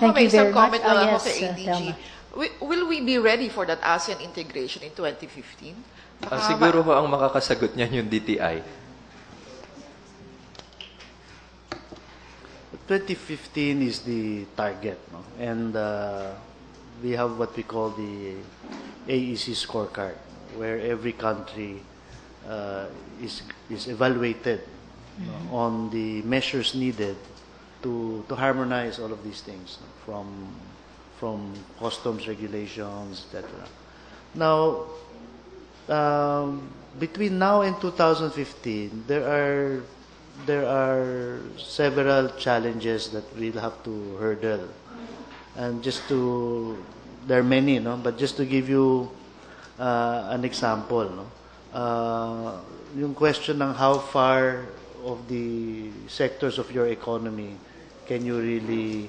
Thank you may isang very much. comment lang ako Yes, kay ADG. Thelma. Will we be ready for that ASEAN integration in 2015? Siguro ho ang makakasagot niyan yung DTI. 2015 is the target, no? And we have what we call the AEC scorecard, where every country is evaluated no, on the measures needed to harmonize all of these things, no, from customs regulations, etc. Now, between now and 2015, there are several challenges that we'll have to hurdle, and there are many, no, but just to give you an example, no, yung question ng how far of the sectors of your economy can you really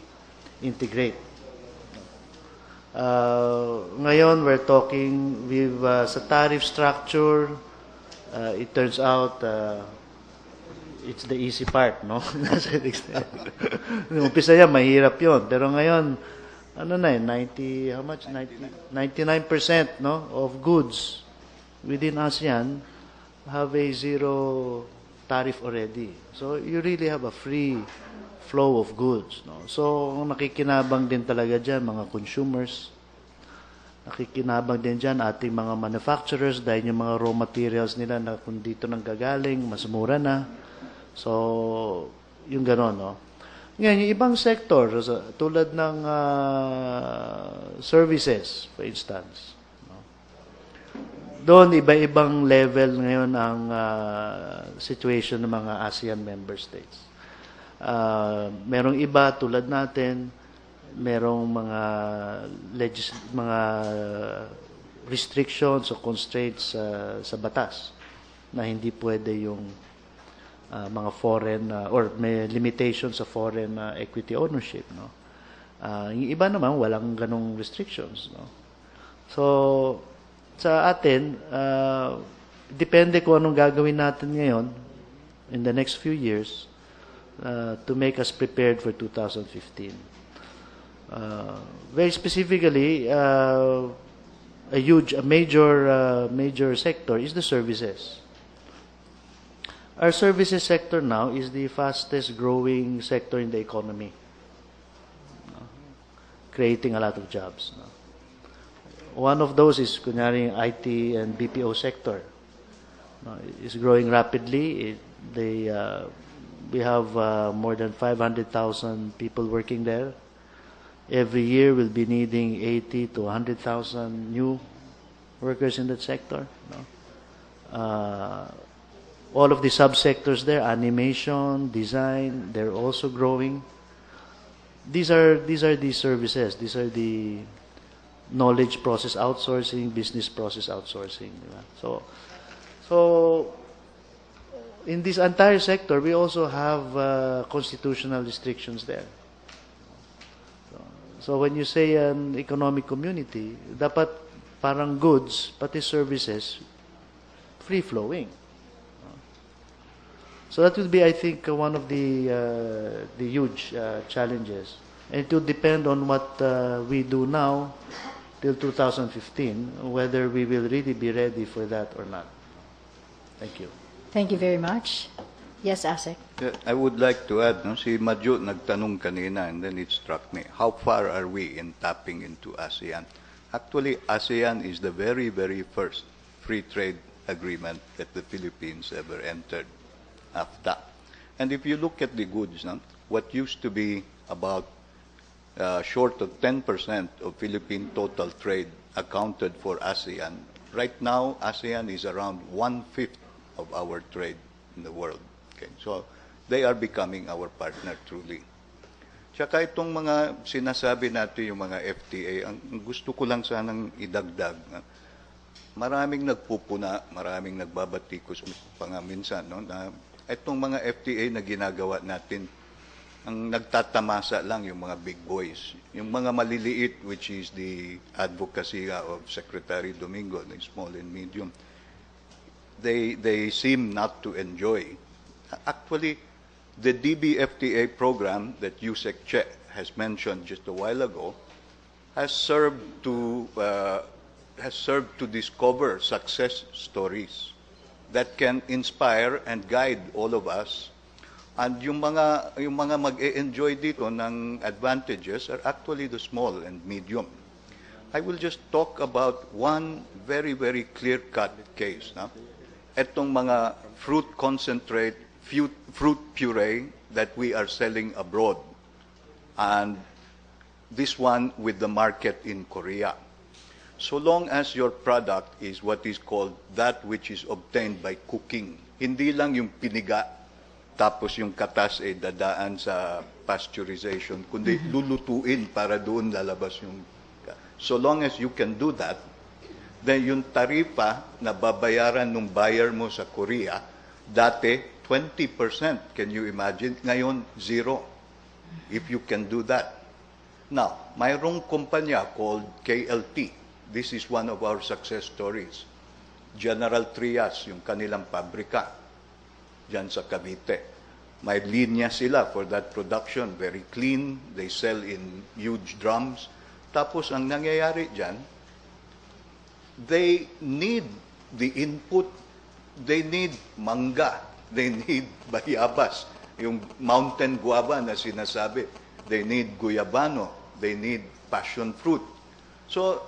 integrate. Ngayon, we're talking with sa tariff structure, it turns out it's the easy part, no? Umpisa yan, mahirap yun. Pero ngayon, ano na eh, 99%, no, of goods within ASEAN have a zero tariff already. So, you really have a free flow of goods, no? So, ang nakikinabang din talaga dyan, mga consumers. Nakikinabang din dyan ating mga manufacturers dahil yung mga raw materials nila na kung dito nang gagaling, mas mura na. So, yung gano'n, no? Ngayon, yung ibang sector, tulad ng services, for instance, no? Doon, iba-ibang level ngayon ang situation ng mga ASEAN member states. Merong iba, tulad natin, merong mga restrictions o constraints sa batas na hindi pwede yung mga foreign or may limitations sa foreign equity ownership, no. Yung iba naman walang ganong restrictions, no. So sa atin depende kung anong gagawin natin ngayon in the next few years to make us prepared for 2015. Very specifically, a major sector is the services. Our services sector now is the fastest growing sector in the economy, no? Creating a lot of jobs. No? One of those is kunyari IT and BPO sector. No? It's growing rapidly. We have more than 500,000 people working there. Every year we'll be needing 80 to 100,000 new workers in that sector. No? All of the subsectors there, animation, design, they're also growing. These are the services. These are the knowledge process outsourcing, business process outsourcing. Diba? So in this entire sector, we also have constitutional restrictions there. So when you say an economic community, dapat parang goods, pati services, free-flowing. So that will be, I think, one of the huge challenges. And it will depend on what we do now till 2015, whether we will really be ready for that or not. Thank you. Thank you very much. Yes, Asek. I would like to add, no, si Madjo nagtanong kanina and then it struck me, how far are we in tapping into ASEAN? Actually, ASEAN is the very, very first free trade agreement that the Philippines ever entered, AFTA. And if you look at the goods, no, what used to be about short of 10% of Philippine total trade accounted for ASEAN, right now ASEAN is around 1/5 of our trade in the world. Okay, so they are becoming our partner truly. Tsaka itong mga sinasabi natin, yung mga FTA, ang gusto ko lang sanang idagdag, maraming nagpupuna, maraming nagbabatikos pa nga minsan, no, na itong mga FTA na ginagawa natin, ang nagtatamasa lang yung mga big boys. Yung mga maliliit, which is the advocacy of Secretary Domingo, the small and medium, they seem not to enjoy. Actually, the DBFTA program that USEC has mentioned just a while ago, has served to discover success stories that can inspire and guide all of us. And yung mga mag-e-enjoy dito ng advantages are actually the small and medium. I will just talk about one very, very clear-cut case. No? Etong mga fruit concentrate, fruit puree that we are selling abroad. And this one with the market in Korea. So long as your product is what is called that which is obtained by cooking, hindi lang yung piniga, tapos yung katas ay dadaan sa pasteurization, kundi lulutuin para doon lalabas yung... So long as you can do that, then yung tarifa na babayaran ng buyer mo sa Korea, dati 20%, can you imagine? Ngayon, 0, if you can do that. Now, mayroong kumpanya called KLT. This is one of our success stories. General Trias, yung kanilang pabrika, dyan sa Cavite. May linya sila for that production, very clean. They sell in huge drums. Tapos ang nangyayari dyan, they need the input. They need mangga. They need bayabas. Yung mountain guava na sinasabi. They need guyabano. They need passion fruit. So,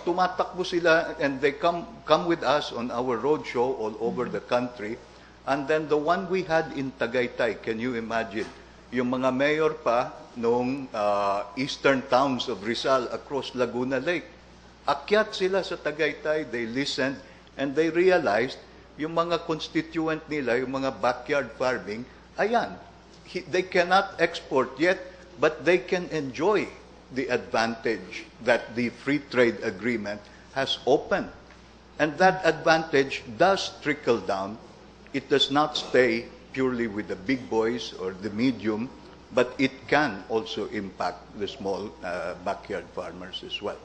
tumatakbo sila and they come with us on our roadshow all over the country. And then the one we had in Tagaytay, can you imagine? Yung mga mayor pa nung eastern towns of Rizal across Laguna Lake. Akyat sila sa Tagaytay, they listened, and they realized yung mga constituent nila, yung mga backyard farming, ayan, they cannot export yet, but they can enjoy the advantage that the free trade agreement has opened. And that advantage does trickle down. It does not stay purely with the big boys or the medium, but it can also impact the small backyard farmers as well.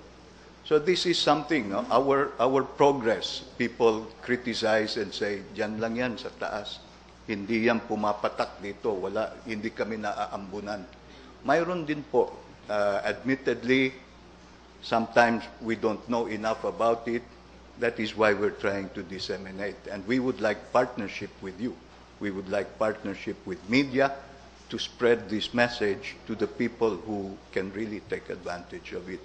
So this is something, no? Our progress, people criticize and say, diyan lang yan sa taas. Hindi yan pumapatak dito, hindi kami naaambunan. Mayroon din po, admittedly, sometimes we don't know enough about it. That is why we're trying to disseminate. And we would like partnership with you. We would like partnership with media to spread this message to the people who can really take advantage of it.